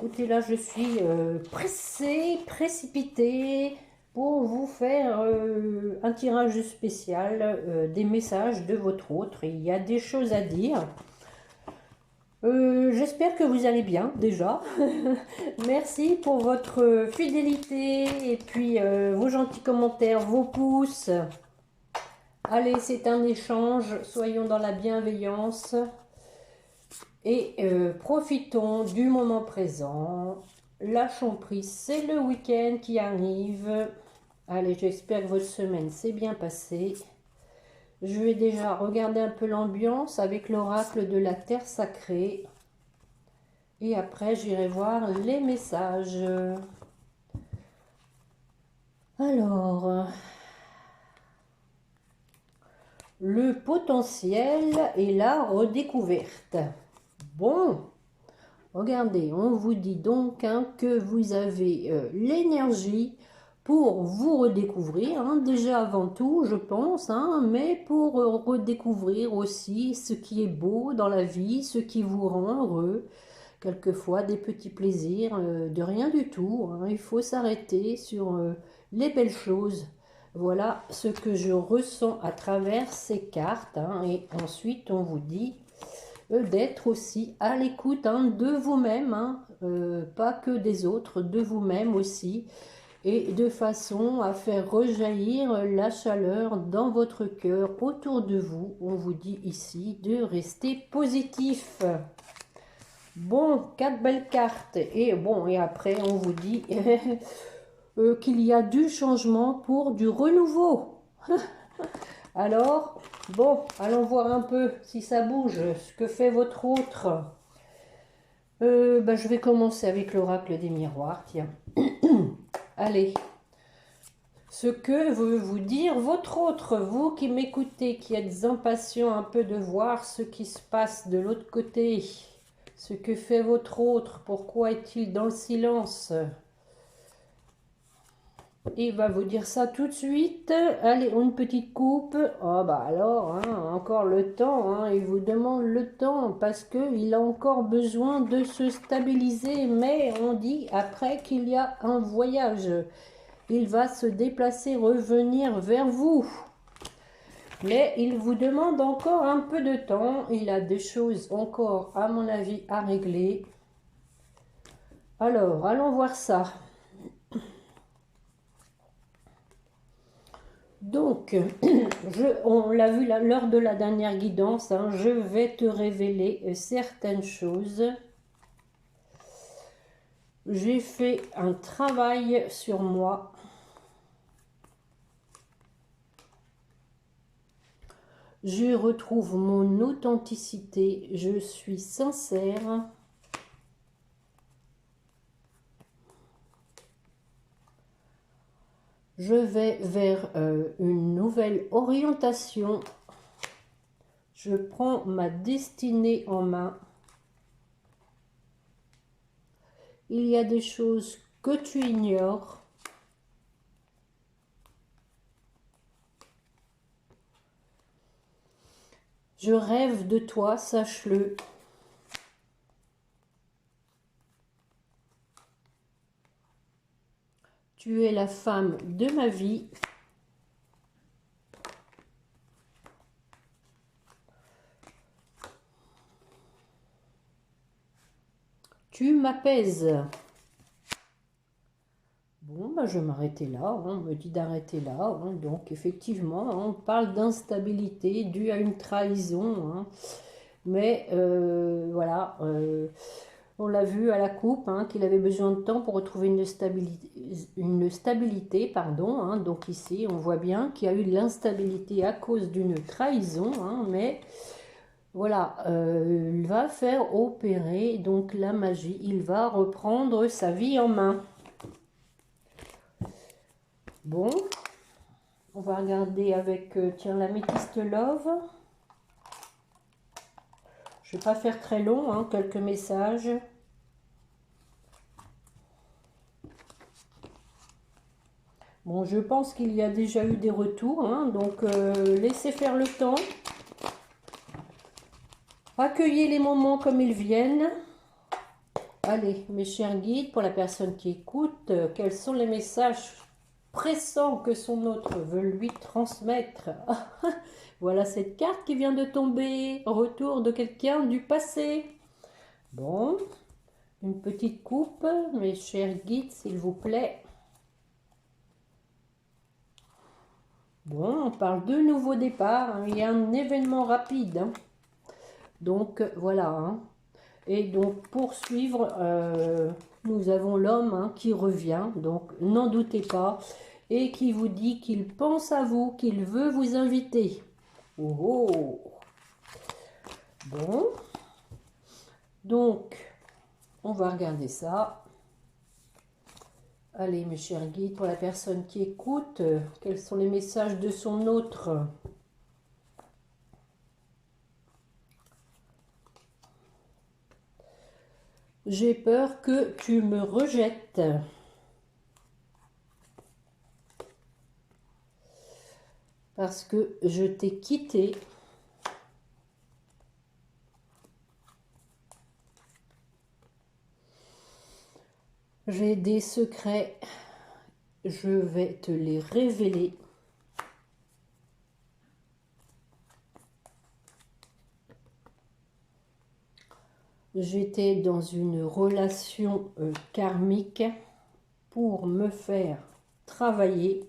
écoutez, là, je suis précipitée pour vous faire un tirage spécial des messages de votre autre. Il y a des choses à dire. J'espère que vous allez bien, déjà. Merci pour votre fidélité et puis vos gentils commentaires, vos pouces. Allez, c'est un échange. Soyons dans la bienveillance. Et profitons du moment présent. Lâchons prise, c'est le week-end qui arrive. Allez, j'espère que votre semaine s'est bien passée. Je vais déjà regarder un peu l'ambiance avec l'oracle de la terre sacrée. Et après, j'irai voir les messages. Alors, le potentiel et la redécouverte. Bon. Regardez, on vous dit donc que vous avez l'énergie pour vous redécouvrir, déjà avant tout, je pense, mais pour redécouvrir aussi ce qui est beau dans la vie, ce qui vous rend heureux, quelquefois des petits plaisirs, de rien du tout. Il faut s'arrêter sur les belles choses. Voilà ce que je ressens à travers ces cartes, et ensuite on vous dit d'être aussi à l'écoute de vous-même, pas que des autres, de vous-même aussi, et de façon à faire rejaillir la chaleur dans votre cœur autour de vous. On vous dit ici de rester positif. Bon, 4 belles cartes, et bon, et après on vous dit qu'il y a du changement pour du renouveau. Alors, bon, allons voir un peu si ça bouge, ce que fait votre autre. Je vais commencer avec l'oracle des miroirs, tiens. Allez, ce que veut vous dire votre autre, vous qui m'écoutez, qui êtes impatient un peu de voir ce qui se passe de l'autre côté. Ce que fait votre autre, pourquoi est-il dans le silence ? Il va vous dire ça tout de suite. Allez, une petite coupe. Oh bah alors, encore le temps. Il vous demande le temps parce qu'il a encore besoin de se stabiliser. Mais on dit après qu'il y a un voyage. Il va se déplacer, revenir vers vous. Mais il vous demande encore un peu de temps. Il a des choses encore, à mon avis, à régler. Alors, allons voir ça. Donc, on l'a vu lors de la dernière guidance, je vais te révéler certaines choses. J'ai fait un travail sur moi. Je retrouve mon authenticité, je suis sincère. Je vais vers une nouvelle orientation. Je prends ma destinée en main. Il y a des choses que tu ignores. Je rêve de toi, sache-le. Tu es la femme de ma vie. Tu m'apaises. Bon, je vais m'arrêter là. On me dit d'arrêter là. Donc, effectivement, on parle d'instabilité due à une trahison. Mais, voilà, on l'a vu à la coupe, qu'il avait besoin de temps pour retrouver une stabilité, pardon. Donc ici, on voit bien qu'il y a eu de l'instabilité à cause d'une trahison. Mais... voilà, il va faire opérer donc la magie, il va reprendre sa vie en main. Bon, on va regarder avec, tiens, l'améthyste love. Je ne vais pas faire très long, quelques messages. Bon, je pense qu'il y a déjà eu des retours, donc laissez faire le temps. Accueillez les moments comme ils viennent. Allez, mes chers guides, pour la personne qui écoute, quels sont les messages pressants que son autre veut lui transmettre? Voilà cette carte qui vient de tomber. Retour de quelqu'un du passé. Bon, une petite coupe, mes chers guides, s'il vous plaît. Bon, on parle de nouveau départ. Hein. Il y a un événement rapide. Hein. Donc, voilà. Hein. Et donc, pour suivre, nous avons l'homme hein, qui revient. Donc, n'en doutez pas. Et qui vous dit qu'il pense à vous, qu'il veut vous inviter. Oh, oh. Bon. Donc, on va regarder ça. Allez, mes chers guides, pour la personne qui écoute, quels sont les messages de son autre? J'ai peur que tu me rejettes. Parce que je t'ai quitté. J'ai des secrets. Je vais te les révéler. J'étais dans une relation karmique pour me faire travailler.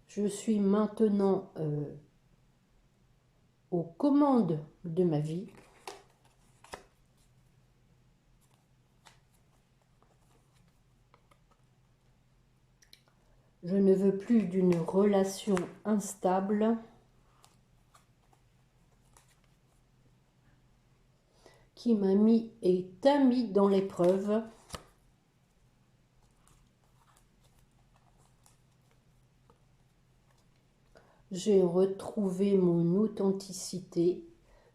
Je suis maintenant aux commandes de ma vie. Je ne veux plus d'une relation instable qui m'a mis et t'a mis dans l'épreuve. J'ai retrouvé mon authenticité.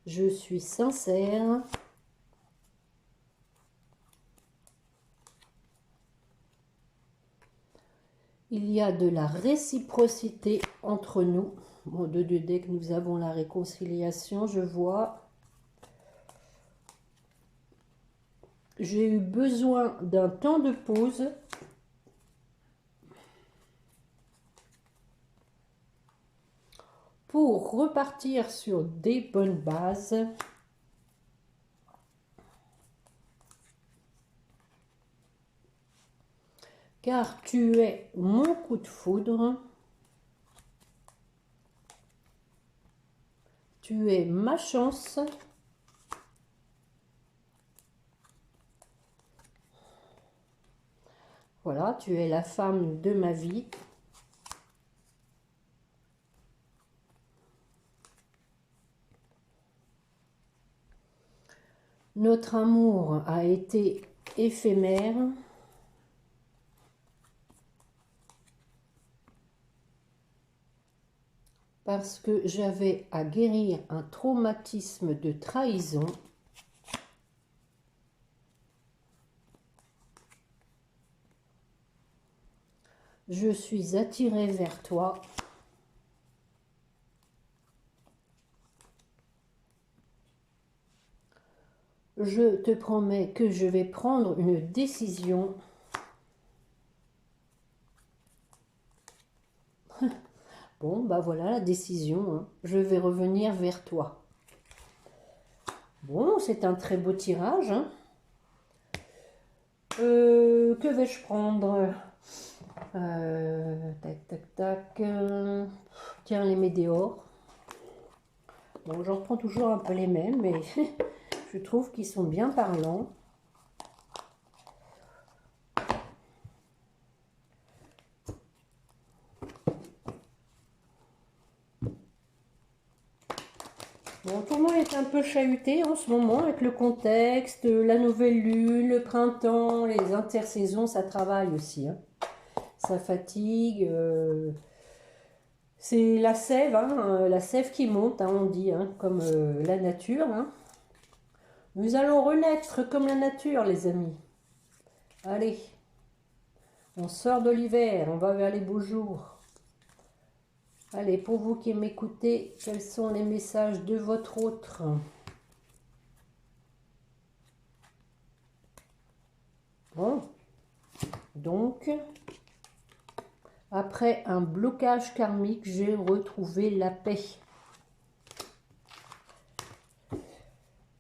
Je suis sincère. Il y a de la réciprocité entre nous. Bon, de deux decks, nous avons la réconciliation, je vois. J'ai eu besoin d'un temps de pause. Pour repartir sur des bonnes bases. Car tu es mon coup de foudre. Tu es ma chance. Voilà, tu es la femme de ma vie. Notre amour a été éphémère. Parce que j'avais à guérir un traumatisme de trahison. Je suis attirée vers toi. Je te promets que je vais prendre une décision. Bon, bah voilà la décision. Hein. Je vais revenir vers toi. Bon, c'est un très beau tirage. Hein. Que vais-je prendre? Tac, tac, tac. Tiens, les météores. Bon, je reprends toujours un peu les mêmes, mais je trouve qu'ils sont bien parlants. Bon, tout le monde est un peu chahuté en ce moment avec le contexte, la nouvelle lune, le printemps, les intersaisons, ça travaille aussi. Hein. Ça fatigue. C'est la sève, hein, la sève qui monte, hein, on dit, hein, comme la nature. Hein. Nous allons renaître comme la nature, les amis. Allez, on sort de l'hiver, on va vers les beaux jours. Allez, pour vous qui m'écoutez, quels sont les messages de votre autre? Bon, donc, après un blocage karmique, j'ai retrouvé la paix.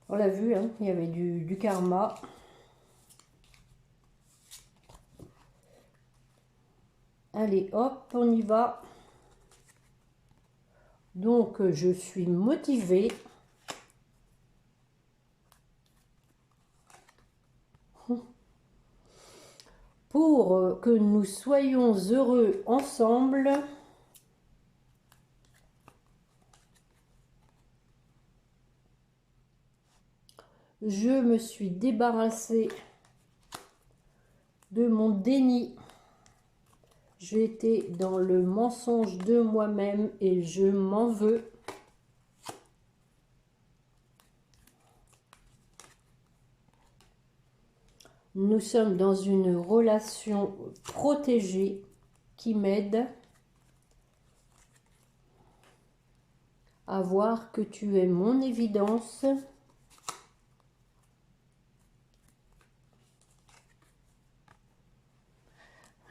On l'a vu, hein, il y avait du karma. Allez, hop, on y va. Donc, je suis motivée. Pour que nous soyons heureux ensemble. Je me suis débarrassée de mon déni. J'étais dans le mensonge de moi-même et je m'en veux. Nous sommes dans une relation protégée qui m'aide à voir que tu es mon évidence.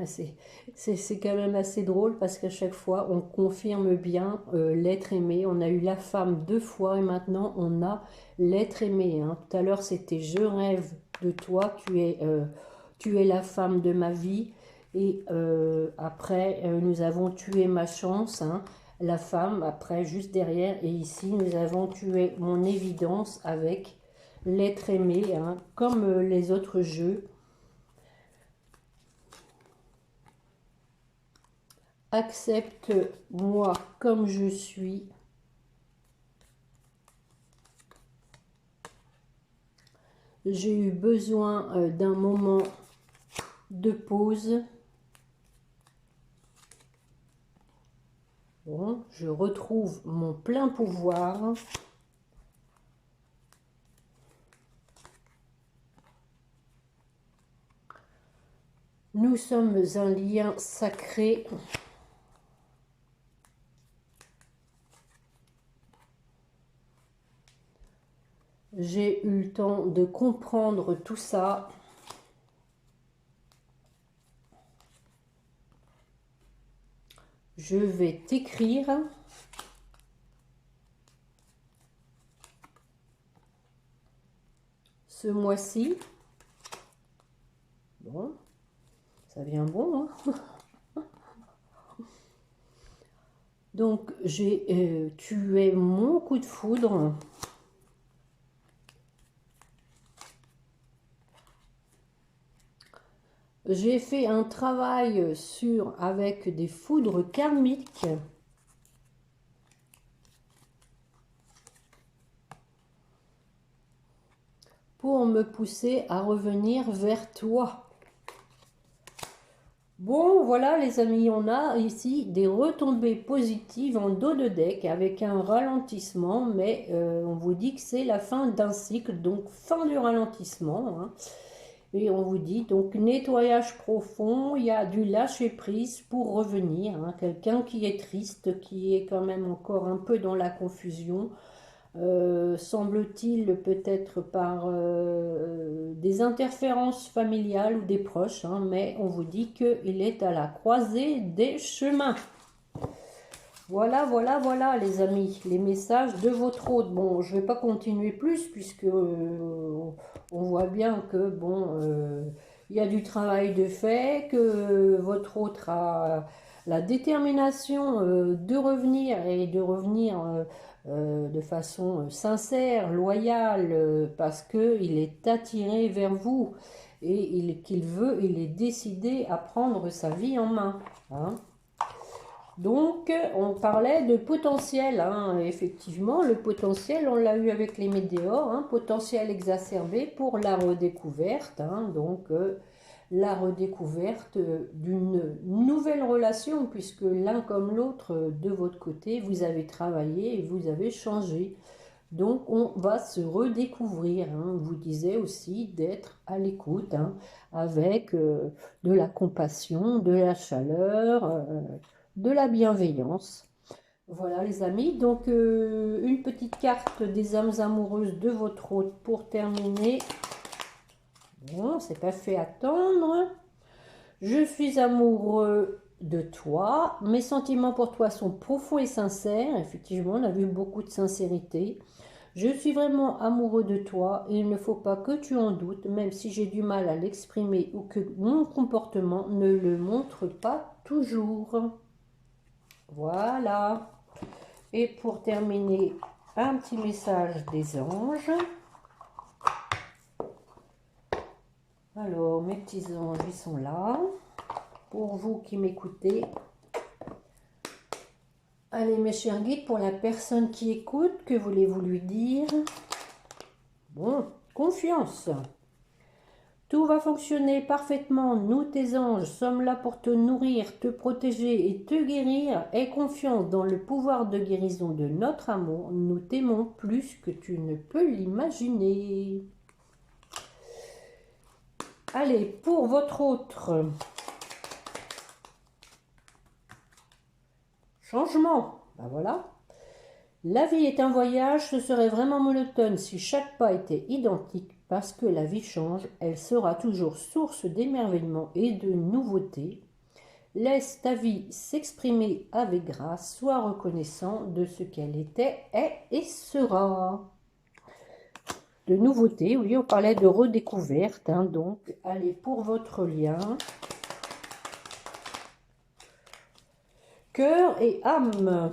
C'est quand même assez drôle parce qu'à chaque fois, on confirme bien l'être aimé. On a eu la femme 2 fois et maintenant, on a l'être aimé. Hein. Tout à l'heure, c'était « Je rêve de toi, tu es la femme de ma vie ». Et après, nous avons « Tu es ma chance hein, ». La femme, après, juste derrière. Et ici, nous avons « Tu es mon évidence » avec l'être aimé, hein, comme les autres jeux. Accepte-moi comme je suis. J'ai eu besoin d'un moment de pause. Bon, je retrouve mon plein pouvoir. Nous sommes un lien sacré. J'ai eu le temps de comprendre tout ça. Je vais t'écrire. Ce mois-ci. Bon, ça vient bon, hein. Donc, tu es mon coup de foudre. J'ai fait un travail avec des foudres karmiques. Pour me pousser à revenir vers toi. Bon, voilà les amis, on a ici des retombées positives en dos de deck avec un ralentissement, mais on vous dit que c'est la fin d'un cycle, donc fin du ralentissement. Hein. Et on vous dit donc nettoyage profond, il y a du lâcher prise pour revenir. Hein. Quelqu'un qui est triste, qui est quand même encore un peu dans la confusion. Semble-t-il peut-être par des interférences familiales ou des proches, hein, mais on vous dit qu'il est à la croisée des chemins. Voilà, voilà, voilà les amis, les messages de votre hôte. Bon, je ne vais pas continuer plus puisque on voit bien que bon, il y a du travail de fait, que votre hôte a la détermination de revenir et de revenir de façon sincère, loyale, parce qu'il est attiré vers vous et il est décidé à prendre sa vie en main. Hein. Donc, on parlait de potentiel, hein. Effectivement, le potentiel, on l'a eu avec les météores, hein, potentiel exacerbé pour la redécouverte, hein, donc la redécouverte d'une nouvelle relation, puisque l'un comme l'autre, de votre côté, vous avez travaillé et vous avez changé. Donc, on va se redécouvrir. Hein. On vous disait aussi d'être à l'écoute, hein, avec de la compassion, de la chaleur, de la bienveillance. Voilà les amis, donc une petite carte des âmes amoureuses de votre hôte pour terminer. Bon, c'est pas fait attendre. Je suis amoureux de toi. Mes sentiments pour toi sont profonds et sincères. Effectivement, on a vu beaucoup de sincérité. Je suis vraiment amoureux de toi et il ne faut pas que tu en doutes, même si j'ai du mal à l'exprimer ou que mon comportement ne le montre pas toujours. Voilà. Et pour terminer, un petit message des anges. Alors, mes petits anges, ils sont là. Pour vous qui m'écoutez. Allez, mes chers guides, pour la personne qui écoute, que voulez-vous lui dire? Bon, confiance. Tout va fonctionner parfaitement. Nous, tes anges, sommes là pour te nourrir, te protéger et te guérir. Aie confiance dans le pouvoir de guérison de notre amour. Nous t'aimons plus que tu ne peux l'imaginer. Allez, pour votre autre changement, ben voilà. La vie est un voyage, ce serait vraiment monotone si chaque pas était identique. Parce que la vie change, elle sera toujours source d'émerveillement et de nouveautés. Laisse ta vie s'exprimer avec grâce, sois reconnaissant de ce qu'elle était, est et sera. De nouveautés, oui, on parlait de redécouverte, hein, donc allez pour votre lien. Cœur et âme.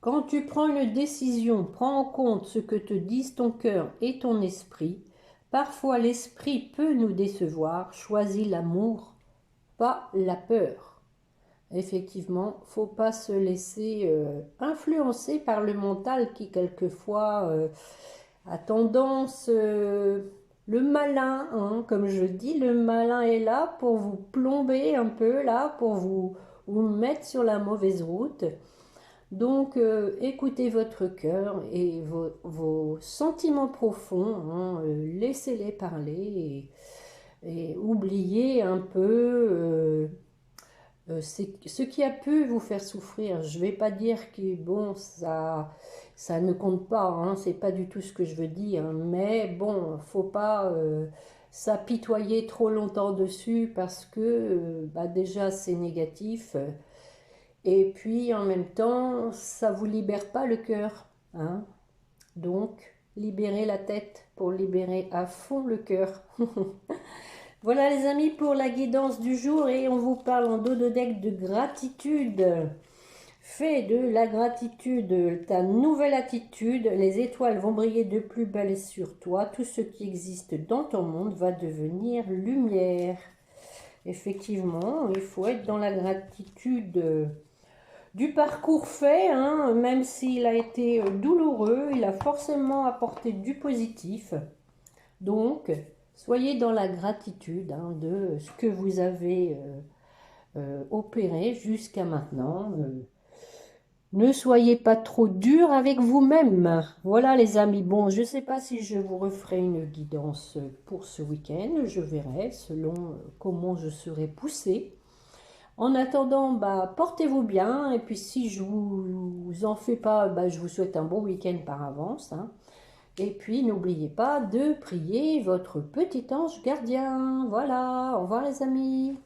Quand tu prends une décision, prends en compte ce que te disent ton cœur et ton esprit. Parfois l'esprit peut nous décevoir. Choisis l'amour, pas la peur. Effectivement, faut pas se laisser influencer par le mental qui quelquefois a tendance, le malin, hein, comme je dis, le malin est là pour vous plomber un peu, là, pour vous mettre sur la mauvaise route. Donc, écoutez votre cœur et vos sentiments profonds, hein, laissez-les parler et oubliez un peu ce qui a pu vous faire souffrir. Je ne vais pas dire que bon, ça ne compte pas, hein, c'est pas du tout ce que je veux dire, hein, mais bon, faut pas s'apitoyer trop longtemps dessus parce que bah déjà c'est négatif. Et puis en même temps, ça vous libère pas le cœur, hein. Donc, libérez la tête pour libérer à fond le cœur. Voilà les amis pour la guidance du jour et on vous parle en dos de deck de gratitude. Fais de la gratitude ta nouvelle attitude. Les étoiles vont briller de plus belle sur toi. Tout ce qui existe dans ton monde va devenir lumière. Effectivement, il faut être dans la gratitude du parcours fait, hein, même s'il a été douloureux, il a forcément apporté du positif. Donc, soyez dans la gratitude, hein, de ce que vous avez opéré jusqu'à maintenant. Ne soyez pas trop dur avec vous-même. Voilà les amis. Bon, je ne sais pas si je vous referai une guidance pour ce week-end. Je verrai selon comment je serai poussée. En attendant, bah, portez-vous bien. Et puis si je vous en fais pas, bah, je vous souhaite un bon week-end par avance, hein. Et puis n'oubliez pas de prier votre petit ange gardien. Voilà, au revoir les amis.